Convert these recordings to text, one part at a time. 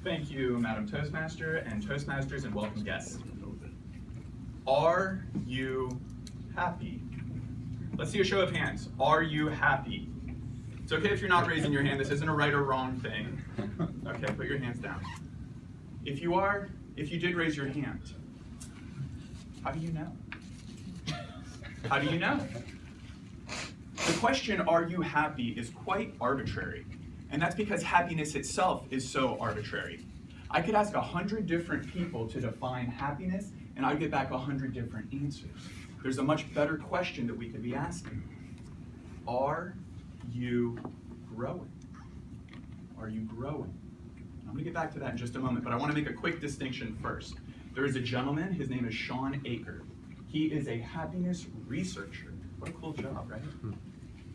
Thank you, Madam Toastmaster and Toastmasters, and welcome guests. Are you happy? Let's see a show of hands. Are you happy? It's okay if you're not raising your hand. This isn't a right or wrong thing. Okay, put your hands down. If you did raise your hand, how do you know? How do you know? The question, are you happy, is quite arbitrary. And that's because happiness itself is so arbitrary. I could ask 100 different people to define happiness, and I'd get back 100 different answers. There's a much better question that we could be asking. Are you growing? Are you growing? I'm going to get back to that in just a moment, but I want to make a quick distinction first. There is a gentleman, his name is Sean Aker. He is a happiness researcher. What a cool job, right?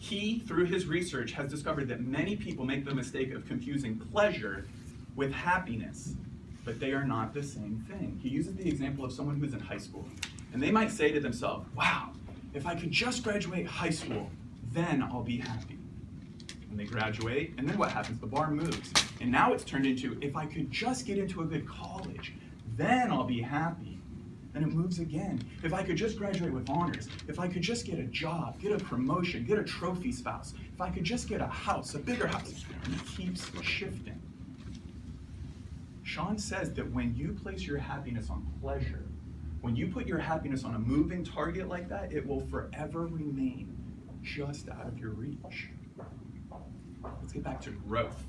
He, through his research, has discovered that many people make the mistake of confusing pleasure with happiness, but they are not the same thing. He uses the example of someone who's in high school, and they might say to themselves, wow, if I could just graduate high school, then I'll be happy. And they graduate, and then what happens? The bar moves, and now it's turned into, if I could just get into a good college, then I'll be happy. And it moves again. If I could just graduate with honors, if I could just get a job, get a promotion, get a trophy spouse, if I could just get a house, a bigger house, and it keeps shifting. Sean says that when you place your happiness on pleasure, when you put your happiness on a moving target like that, it will forever remain just out of your reach. Let's get back to growth.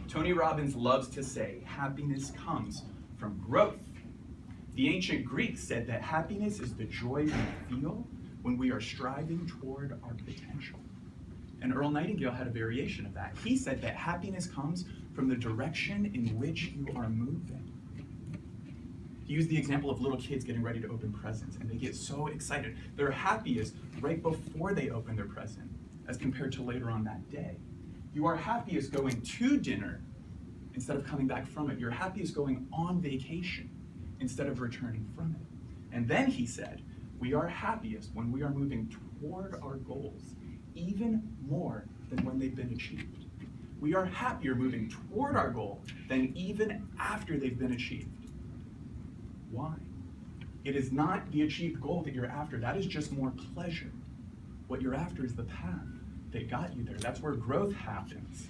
Tony Robbins loves to say, happiness comes from growth. The ancient Greeks said that happiness is the joy we feel when we are striving toward our potential. And Earl Nightingale had a variation of that. He said that happiness comes from the direction in which you are moving. He used the example of little kids getting ready to open presents, and they get so excited. They're happiest right before they open their present, as compared to later on that day. You are happiest going to dinner instead of coming back from it. You're happiest going on vacation instead of returning from it. And then he said, we are happiest when we are moving toward our goals, even more than when they've been achieved. We are happier moving toward our goal than even after they've been achieved. Why? It is not the achieved goal that you're after. That is just more pleasure. What you're after is the path that got you there. That's where growth happens.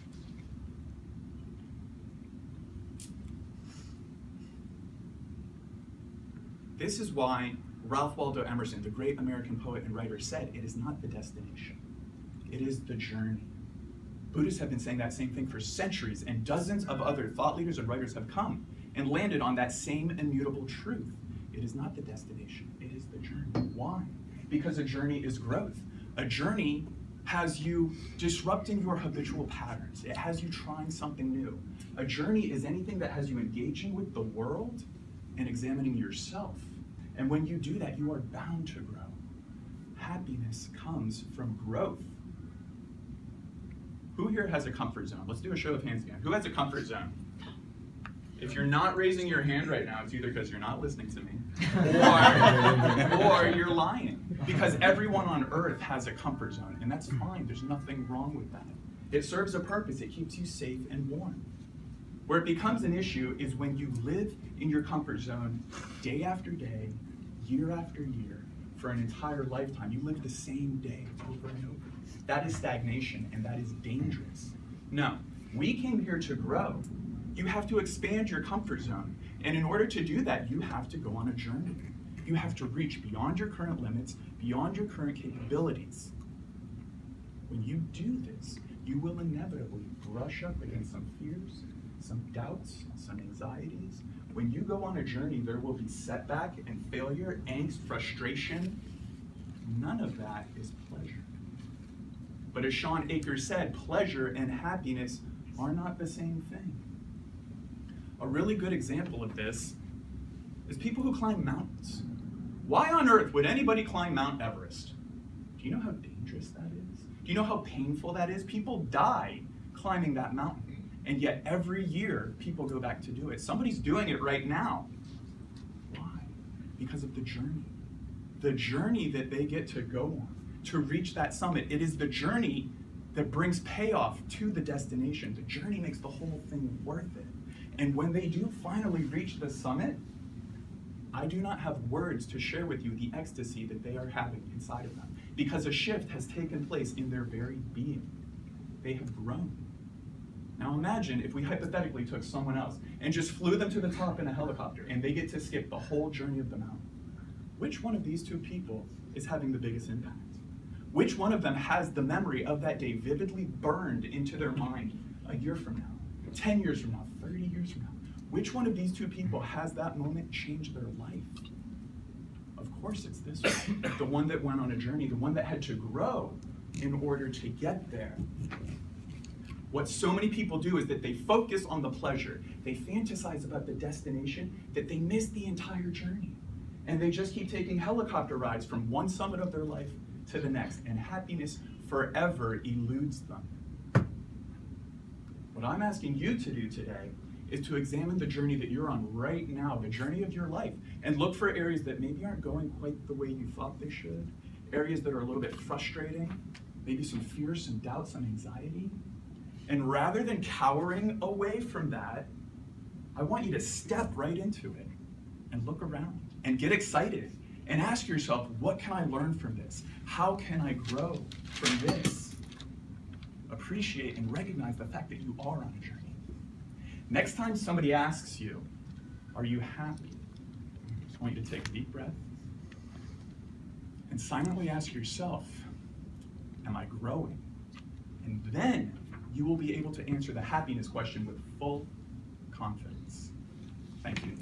This is why Ralph Waldo Emerson, the great American poet and writer, said it is not the destination, it is the journey. Buddhists have been saying that same thing for centuries, and dozens of other thought leaders and writers have come and landed on that same immutable truth. It is not the destination, it is the journey. Why? Because a journey is growth. A journey has you disrupting your habitual patterns. It has you trying something new. A journey is anything that has you engaging with the world and examining yourself. And when you do that, you are bound to grow. Happiness comes from growth. Who here has a comfort zone? Let's do a show of hands again. Who has a comfort zone? If you're not raising your hand right now, it's either because you're not listening to me, or you're lying. Because everyone on earth has a comfort zone, and that's fine. There's nothing wrong with that. It serves a purpose. It keeps you safe and warm. Where it becomes an issue is when you live in your comfort zone day after day, year after year, for an entire lifetime. You live the same day over and over. That is stagnation, and that is dangerous. No, we came here to grow. You have to expand your comfort zone. And in order to do that, you have to go on a journey. You have to reach beyond your current limits, beyond your current capabilities. When you do this, you will inevitably brush up against some fears, some doubts, some anxieties. When you go on a journey, there will be setback and failure, angst, frustration. None of that is pleasure. But as Sean Aker said, pleasure and happiness are not the same thing. A really good example of this is people who climb mountains. Why on earth would anybody climb Mount Everest? Do you know how dangerous that is? Do you know how painful that is? People die climbing that mountain. And yet every year, people go back to do it. Somebody's doing it right now. Why? Because of the journey. The journey that they get to go on to reach that summit. It is the journey that brings payoff to the destination. The journey makes the whole thing worth it. And when they do finally reach the summit, I do not have words to share with you the ecstasy that they are having inside of them, because a shift has taken place in their very being. They have grown. Now imagine if we hypothetically took someone else and just flew them to the top in a helicopter, and they get to skip the whole journey of the mountain. Which one of these two people is having the biggest impact? Which one of them has the memory of that day vividly burned into their mind a year from now, 10 years from now, 30 years from now? Which one of these two people has that moment changed their life? Of course it's this one, the one that went on a journey, the one that had to grow in order to get there. What so many people do is that they focus on the pleasure, they fantasize about the destination, that they miss the entire journey. And they just keep taking helicopter rides from one summit of their life to the next, and happiness forever eludes them. What I'm asking you to do today is to examine the journey that you're on right now, the journey of your life, and look for areas that maybe aren't going quite the way you thought they should, areas that are a little bit frustrating, maybe some fears, some doubts, some anxiety. And rather than cowering away from that, I want you to step right into it and look around and get excited and ask yourself, what can I learn from this? How can I grow from this? Appreciate and recognize the fact that you are on a journey. Next time somebody asks you, are you happy? I just want you to take a deep breath and silently ask yourself, am I growing? And then you will be able to answer the happiness question with full confidence. Thank you.